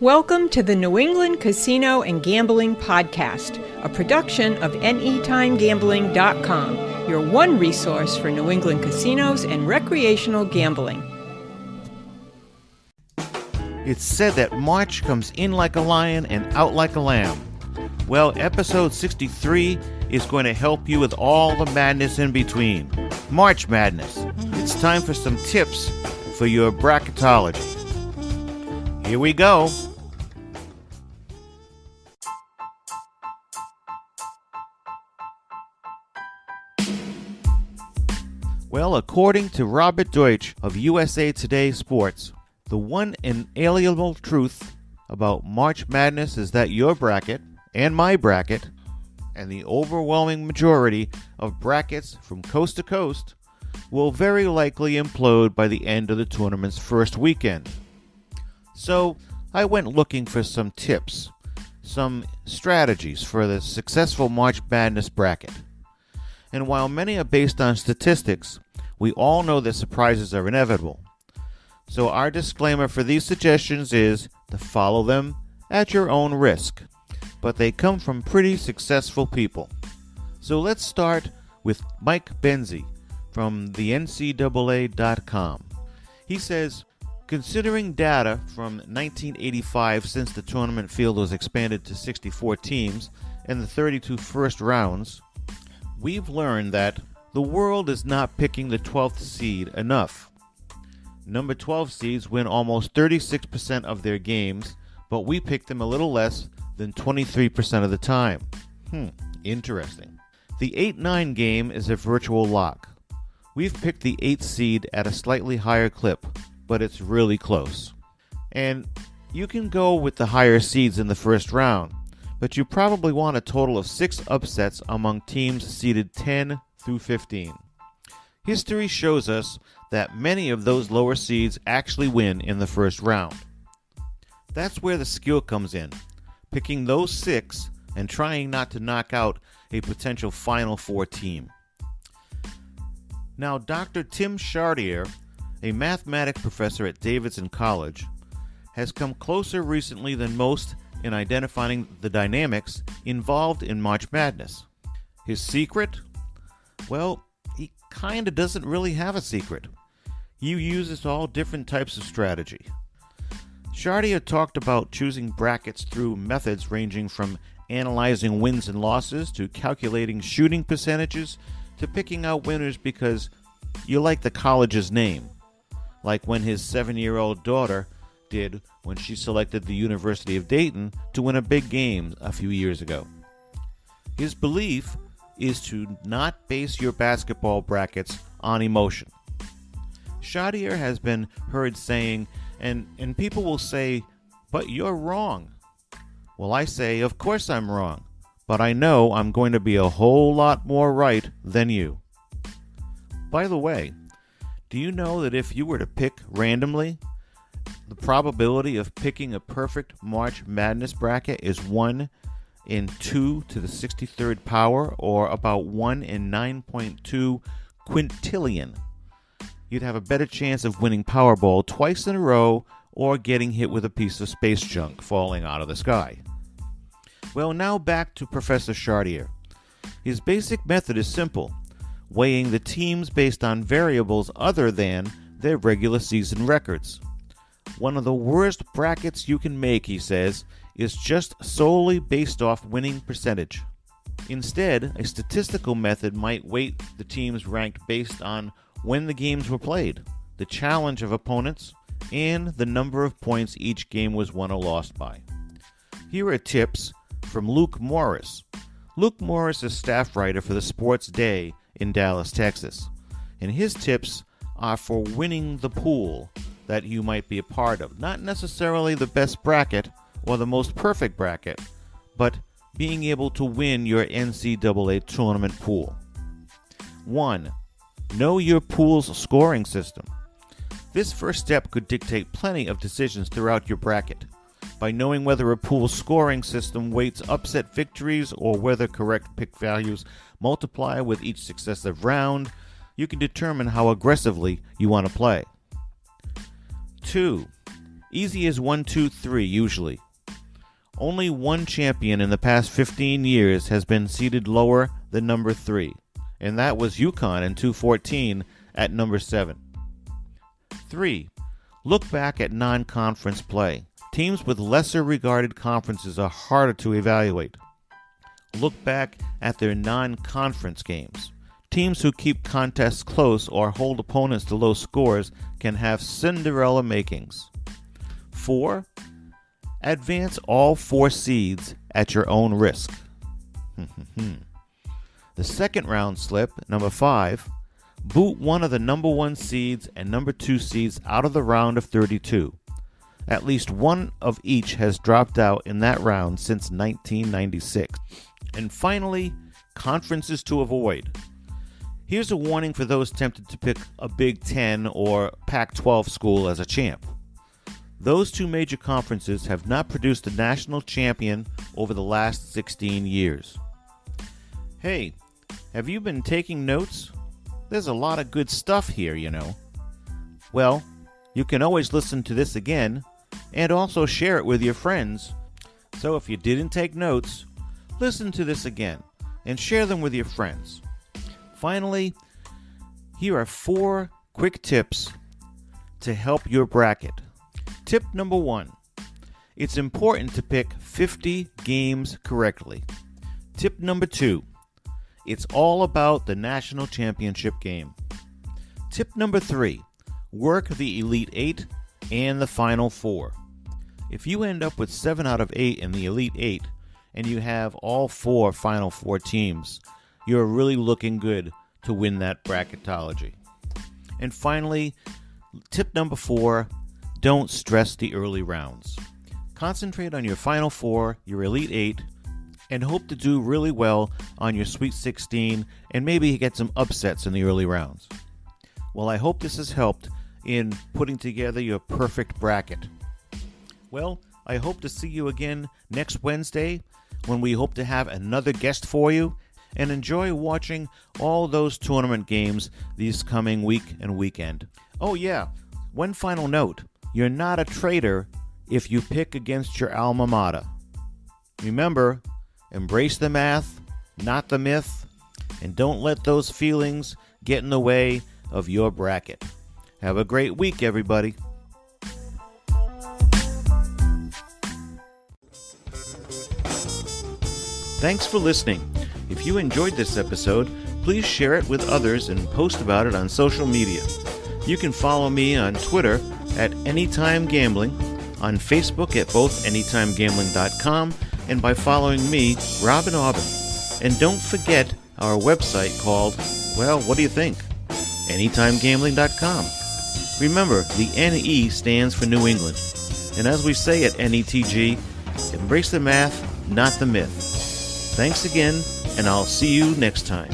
Welcome to the New England Casino and Gambling Podcast, a production of anytimegambling.com, your one resource for New England casinos and recreational gambling. It's said that March comes in like a lion and out like a lamb. Well, episode 63 is going to help you with all the madness in between. March Madness. It's time for some tips for your bracketology. Here we go. Well, according to Robert Deutsch of USA Today Sports, the one inalienable truth about March Madness is that your bracket, and my bracket, and the overwhelming majority of brackets from coast to coast will very likely implode by the end of the tournament's first weekend. So, I went looking for some tips, some strategies for the successful March Madness bracket. And while many are based on statistics, we all know that surprises are inevitable. So our disclaimer for these suggestions is to follow them at your own risk. But they come from pretty successful people. So let's start with Mike Benzie from the NCAA.com. He says, considering data from 1985 since the tournament field was expanded to 64 teams and the 32 first rounds, we've learned that the world is not picking the 12th seed enough. Number 12 seeds win almost 36% of their games, but we pick them a little less than 23% of the time. Interesting. The 8-9 game is a virtual lock. We've picked the 8th seed at a slightly higher clip, but it's really close. And you can go with the higher seeds in the first round, but you probably want a total of 6 upsets among teams seeded 10 through 15. History shows us that many of those lower seeds actually win in the first round. That's where the skill comes in, picking those 6 and trying not to knock out a potential Final Four team. Now, Dr. Tim Chartier, a mathematics professor at Davidson College, has come closer recently than most in identifying the dynamics involved in March Madness. His secret? Well, he kinda doesn't really have a secret. He uses all different types of strategy. Chartier talked about choosing brackets through methods ranging from analyzing wins and losses to calculating shooting percentages to picking out winners because you like the college's name, like when his 7-year-old daughter did when she selected the University of Dayton to win a big game a few years ago. His belief is to not base your basketball brackets on emotion. Chartier has been heard saying, and people will say, but you're wrong. Well, I say, of course I'm wrong, but I know I'm going to be a whole lot more right than you. By the way, do you know that if you were to pick randomly, the probability of picking a perfect March Madness bracket is 1 in 2 to the 63rd power, or about 1 in 9.2 quintillion? You'd have a better chance of winning Powerball twice in a row or getting hit with a piece of space junk falling out of the sky. Well, now back to Professor Chartier. His basic method is simple, weighing the teams based on variables other than their regular season records. One of the worst brackets you can make, he says, is just solely based off winning percentage. Instead, a statistical method might weight the teams ranked based on when the games were played, the challenge of opponents, and the number of points each game was won or lost by. Here are tips from Luke Morris. Luke Morris is staff writer for the Sports Day in Dallas, Texas, and his tips are for winning the pool that you might be a part of. Not necessarily the best bracket or the most perfect bracket, but being able to win your NCAA tournament pool. 1. Know your pool's scoring system. This first step could dictate plenty of decisions throughout your bracket. By knowing whether a pool's scoring system weights upset victories or whether correct pick values multiply with each successive round, you can determine how aggressively you want to play. 2. Easy as 1, 2, 3 usually. Only one champion in the past 15 years has been seated lower than number 3, and that was UConn in 2014 at number 7. 3. Look back at non-conference play. Teams with lesser regarded conferences are harder to evaluate. Look back at their non-conference games. Teams who keep contests close or hold opponents to low scores can have Cinderella makings. 4. Advance all 4 seeds at your own risk. The second round slip, number 5, boot one of the number 1 seeds and number 2 seeds out of the round of 32. At least one of each has dropped out in that round since 1996. And finally, conferences to avoid. Here's a warning for those tempted to pick a Big Ten or Pac-12 school as a champ. Those 2 major conferences have not produced a national champion over the last 16 years. Hey, have you been taking notes? There's a lot of good stuff here, you know. Well, you can always listen to this again and also share it with your friends. So if you didn't take notes, listen to this again and share them with your friends. Finally, here are 4 quick tips to help your bracket. Tip number 1. It's important to pick 50 games correctly. Tip number 2. It's all about the national championship game. Tip number 3. Work the Elite 8 and the Final 4. If you end up with 7 out of 8 in the Elite 8 and you have all 4 Final 4 teams, you're really looking good to win that bracketology. And finally, tip number 4, don't stress the early rounds. Concentrate on your Final 4, your Elite 8, and hope to do really well on your Sweet 16 and maybe get some upsets in the early rounds. Well, I hope this has helped in putting together your perfect bracket. Well, I hope to see you again next Wednesday when we hope to have another guest for you, and enjoy watching all those tournament games this coming week and weekend. Oh yeah, one final note. You're not a traitor if you pick against your alma mater. Remember, embrace the math, not the myth, and don't let those feelings get in the way of your bracket. Have a great week, everybody. Thanks for listening. If you enjoyed this episode, please share it with others and post about it on social media. You can follow me on Twitter at Anytime Gambling, on Facebook at both AnytimeGambling.com, and by following me, Robin Aubin. And don't forget our website called, well, what do you think? AnytimeGambling.com. Remember, the NE stands for New England. And as we say at NETG, embrace the math, not the myth. Thanks again, and I'll see you next time.